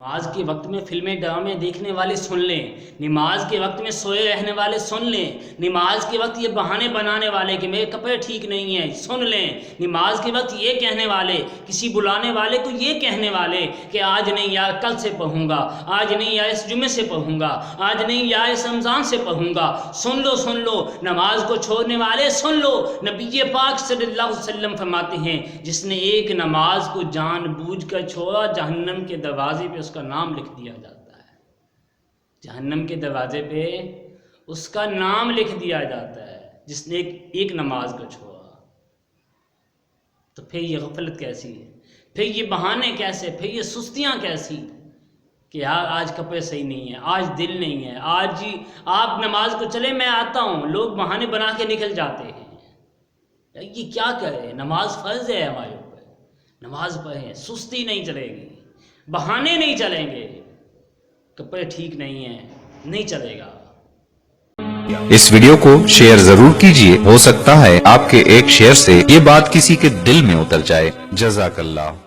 نماز کے وقت میں فلمیں ڈرامے دیکھنے والے سن لیں، نماز کے وقت میں سوئے رہنے والے سن لیں، نماز کے وقت یہ بہانے بنانے والے کہ میرے کپڑے ٹھیک نہیں ہیں سن لیں، نماز کے وقت یہ کہنے والے، کسی بلانے والے کو یہ کہنے والے کہ آج نہیں یار کل سے پڑھوں گا، آج نہیں یار اس جمعے سے پڑھوں گا، آج نہیں یار اس رمضان سے پڑھوں گا، سن لو نماز کو چھوڑنے والے سن لو۔ نبی پاک صلی اللہ علیہ وسلم فرماتے ہیں جس نے ایک نماز کو جان بوجھ کر چھوڑا جہنم کے دروازے پہ اس کا نام لکھ دیا جاتا ہے، جہنم کے دروازے پہ اس کا نام لکھ دیا جاتا ہے جس نے ایک نماز کو چھوڑا۔ تو پھر یہ غفلت کیسی ہے، پھر یہ بہانے کیسے، پھر یہ سستیاں کیسی کہ یار آج کپڑے صحیح نہیں ہیں، آج دل نہیں ہے، آج جی آپ نماز کو چلے میں آتا ہوں، لوگ بہانے بنا کے نکل جاتے ہیں۔ یہ کیا کرے، نماز فرض ہے ہمارے اوپر، نماز پڑھیں، سستی نہیں چلے گی، بہانے نہیں چلیں گے، کپڑے ٹھیک نہیں ہیں نہیں چلے گا۔ اس ویڈیو کو شیئر ضرور کیجئے، ہو سکتا ہے آپ کے ایک شیئر سے یہ بات کسی کے دل میں اتر جائے۔ جزاک اللہ۔